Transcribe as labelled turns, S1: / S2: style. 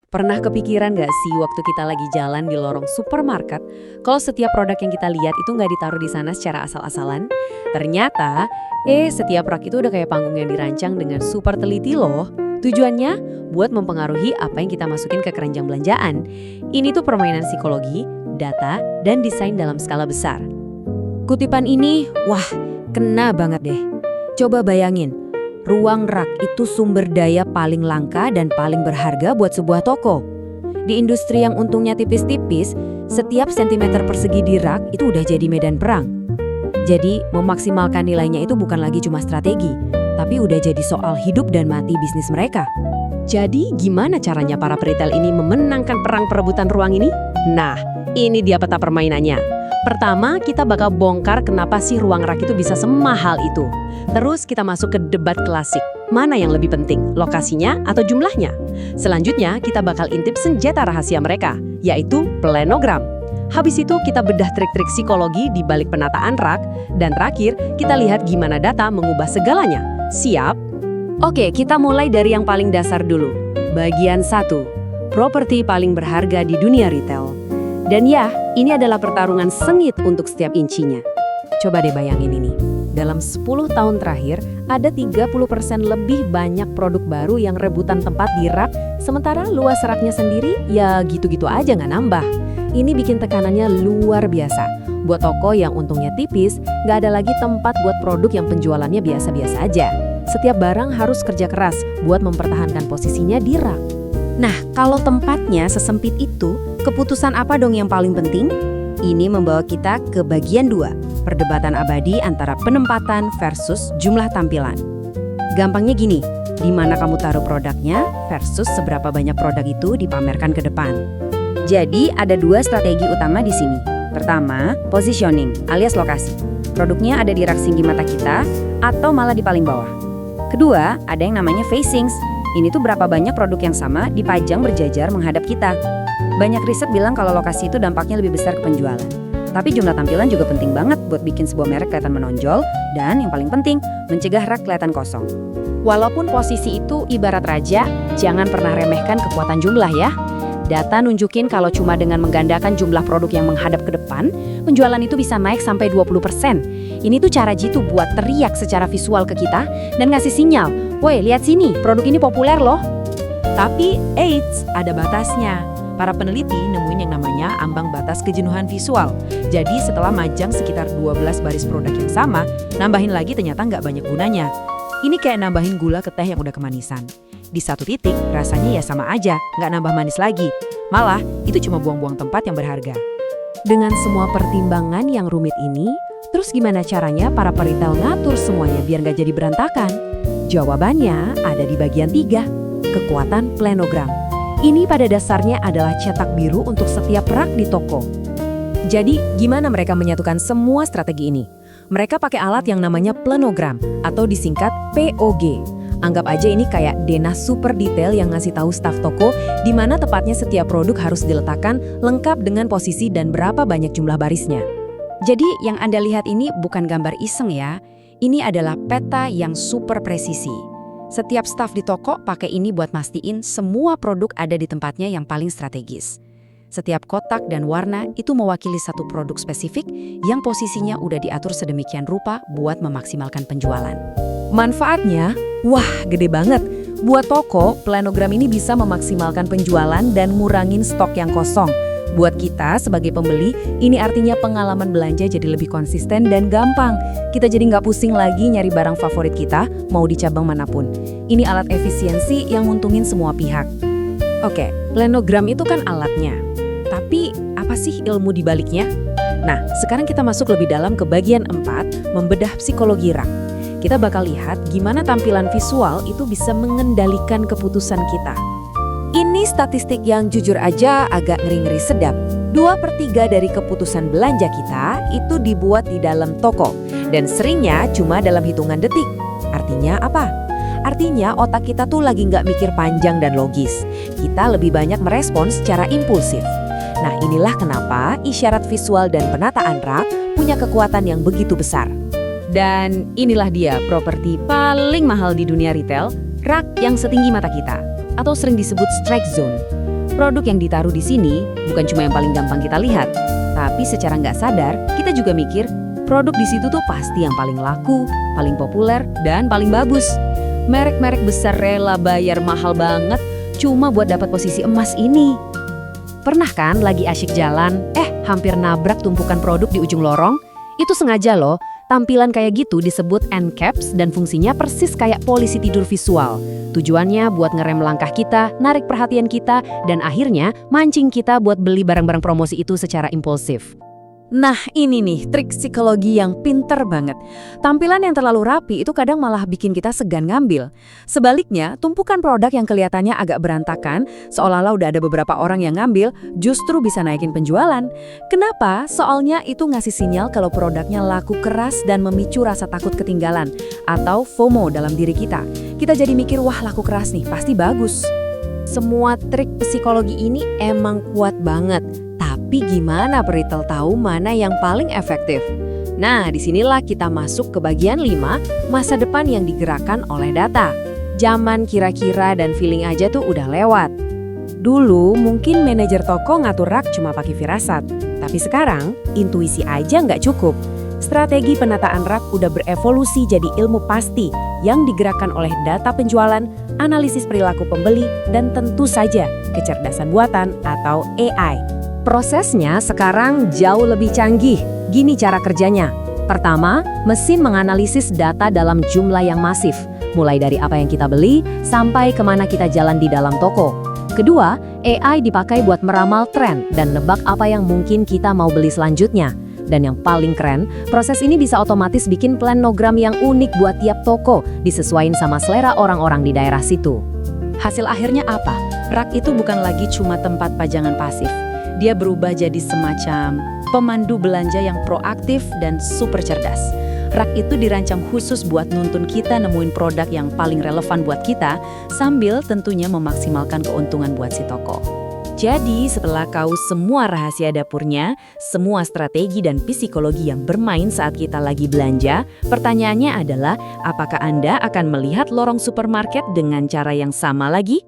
S1: Pernah kepikiran nggak sih waktu kita lagi jalan di lorong supermarket, kalau setiap produk yang kita lihat itu nggak ditaruh di sana secara asal-asalan? Ternyata, setiap rak itu udah kayak panggung yang dirancang dengan super teliti loh. Tujuannya buat mempengaruhi apa yang kita masukin ke keranjang belanjaan. Ini tuh permainan psikologi, data, dan desain dalam skala besar. Kutipan ini, wah, kena banget deh. Coba bayangin. Ruang rak itu sumber daya paling langka dan paling berharga buat sebuah toko. Di industri yang untungnya tipis-tipis, setiap sentimeter persegi di rak itu udah jadi medan perang. Jadi, memaksimalkan nilainya itu bukan lagi cuma strategi, tapi udah jadi soal hidup dan mati bisnis mereka. Jadi, gimana caranya para peritel ini memenangkan perang perebutan ruang ini? Nah, ini dia peta permainannya. Pertama, kita bakal bongkar kenapa sih ruang rak itu bisa semahal itu. Terus kita masuk ke debat klasik. Mana yang lebih penting, lokasinya atau jumlahnya? Selanjutnya, kita bakal intip senjata rahasia mereka, yaitu planogram. Habis itu, kita bedah trik-trik psikologi di balik penataan rak. Dan terakhir, kita lihat gimana data mengubah segalanya. Siap? Oke, kita mulai dari yang paling dasar dulu. Bagian 1. Properti paling berharga di dunia retail. Dan ya, ini adalah pertarungan sengit untuk setiap incinya. Coba deh bayangin ini. Dalam 10 tahun terakhir, ada 30% lebih banyak produk baru yang rebutan tempat di rak, sementara luas raknya sendiri ya gitu-gitu aja nggak nambah. Ini bikin tekanannya luar biasa. Buat toko yang untungnya tipis, nggak ada lagi tempat buat produk yang penjualannya biasa-biasa aja. Setiap barang harus kerja keras buat mempertahankan posisinya di rak. Nah, kalau tempatnya sesempit itu, keputusan apa dong yang paling penting? Ini membawa kita ke bagian 2, perdebatan abadi antara penempatan versus jumlah tampilan. Gampangnya gini, di mana kamu taruh produknya versus seberapa banyak produk itu dipamerkan ke depan. Jadi ada 2 strategi utama di sini. Pertama, positioning alias lokasi. Produknya ada di rak singgi mata kita atau malah di paling bawah. Kedua, ada yang namanya facings. Ini tuh berapa banyak produk yang sama dipajang berjajar menghadap kita. Banyak riset bilang kalau lokasi itu dampaknya lebih besar ke penjualan. Tapi jumlah tampilan juga penting banget buat bikin sebuah merek kelihatan menonjol dan yang paling penting, mencegah rak kelihatan kosong. Walaupun posisi itu ibarat raja, jangan pernah remehkan kekuatan jumlah ya. Data nunjukin kalau cuma dengan menggandakan jumlah produk yang menghadap ke depan, penjualan itu bisa naik sampai 20%. Ini tuh cara jitu buat teriak secara visual ke kita dan ngasih sinyal, "Woi, lihat sini, produk ini populer loh." Tapi, eits, ada batasnya. Para peneliti nemuin yang namanya ambang batas kejenuhan visual. Jadi setelah majang sekitar 12 baris produk yang sama, nambahin lagi ternyata nggak banyak gunanya. Ini kayak nambahin gula ke teh yang udah kemanisan. Di satu titik, rasanya ya sama aja, nggak nambah manis lagi. Malah, itu cuma buang-buang tempat yang berharga. Dengan semua pertimbangan yang rumit ini, terus gimana caranya para peritel ngatur semuanya biar nggak jadi berantakan? Jawabannya ada di bagian 3, kekuatan planogram. Ini pada dasarnya adalah cetak biru untuk setiap rak di toko. Jadi, gimana mereka menyatukan semua strategi ini? Mereka pakai alat yang namanya planogram atau disingkat POG. Anggap aja ini kayak denah super detail yang ngasih tahu staf toko di mana tepatnya setiap produk harus diletakkan lengkap dengan posisi dan berapa banyak jumlah barisnya. Jadi, yang Anda lihat ini bukan gambar iseng ya. Ini adalah peta yang super presisi. Setiap staf di toko pakai ini buat mastiin semua produk ada di tempatnya yang paling strategis. Setiap kotak dan warna itu mewakili satu produk spesifik yang posisinya udah diatur sedemikian rupa buat memaksimalkan penjualan. Manfaatnya, wah gede banget. Buat toko, planogram ini bisa memaksimalkan penjualan dan ngurangin stok yang kosong. Buat kita sebagai pembeli, ini artinya pengalaman belanja jadi lebih konsisten dan gampang. Kita jadi nggak pusing lagi nyari barang favorit kita, mau di cabang manapun. Ini alat efisiensi yang nguntungin semua pihak. Oke, planogram itu kan alatnya. Tapi, apa sih ilmu di baliknya? Nah, sekarang kita masuk lebih dalam ke bagian 4, membedah psikologi rak. Kita bakal lihat gimana tampilan visual itu bisa mengendalikan keputusan kita. Ini statistik yang jujur aja agak ngeri-ngeri sedap. 2/3 dari keputusan belanja kita itu dibuat di dalam toko. Dan seringnya cuma dalam hitungan detik. Artinya apa? Artinya otak kita tuh lagi nggak mikir panjang dan logis. Kita lebih banyak merespons secara impulsif. Nah inilah kenapa isyarat visual dan penataan rak punya kekuatan yang begitu besar. Dan inilah dia properti paling mahal di dunia retail, rak yang setinggi mata kita. Atau sering disebut strike zone. Produk yang ditaruh di sini bukan cuma yang paling gampang kita lihat, tapi secara nggak sadar kita juga mikir produk di situ tuh pasti yang paling laku, paling populer, dan paling bagus. Merek-merek besar rela bayar mahal banget cuma buat dapat posisi emas ini. Pernah kan lagi asyik jalan, hampir nabrak tumpukan produk di ujung lorong? Itu sengaja loh. Tampilan kayak gitu disebut end caps dan fungsinya persis kayak polisi tidur visual. Tujuannya buat ngerem langkah kita, narik perhatian kita, dan akhirnya mancing kita buat beli barang-barang promosi itu secara impulsif. Nah ini nih trik psikologi yang pinter banget. Tampilan yang terlalu rapi itu kadang malah bikin kita segan ngambil. Sebaliknya, tumpukan produk yang kelihatannya agak berantakan, seolah-olah udah ada beberapa orang yang ngambil, justru bisa naikin penjualan. Kenapa? Soalnya itu ngasih sinyal kalau produknya laku keras dan memicu rasa takut ketinggalan, atau FOMO dalam diri kita. Kita jadi mikir, wah laku keras nih, pasti bagus. Semua trik psikologi ini emang kuat banget. Tapi gimana peritel tahu mana yang paling efektif? Nah, disinilah kita masuk ke bagian 5, masa depan yang digerakkan oleh data. Zaman kira-kira dan feeling aja tuh udah lewat. Dulu mungkin manajer toko ngatur rak cuma pakai firasat. Tapi sekarang, intuisi aja nggak cukup. Strategi penataan rak udah berevolusi jadi ilmu pasti yang digerakkan oleh data penjualan, analisis perilaku pembeli, dan tentu saja kecerdasan buatan atau AI. Prosesnya sekarang jauh lebih canggih. Gini cara kerjanya. Pertama, mesin menganalisis data dalam jumlah yang masif, mulai dari apa yang kita beli sampai kemana kita jalan di dalam toko. Kedua, AI dipakai buat meramal tren dan nebak apa yang mungkin kita mau beli selanjutnya. Dan yang paling keren, proses ini bisa otomatis bikin planogram yang unik buat tiap toko, disesuaikan sama selera orang-orang di daerah situ. Hasil akhirnya apa? Rak itu bukan lagi cuma tempat pajangan pasif. Dia berubah jadi semacam pemandu belanja yang proaktif dan super cerdas. Rak itu dirancang khusus buat nuntun kita nemuin produk yang paling relevan buat kita, sambil tentunya memaksimalkan keuntungan buat si toko. Jadi setelah tahu semua rahasia dapurnya, semua strategi dan psikologi yang bermain saat kita lagi belanja, pertanyaannya adalah apakah Anda akan melihat lorong supermarket dengan cara yang sama lagi?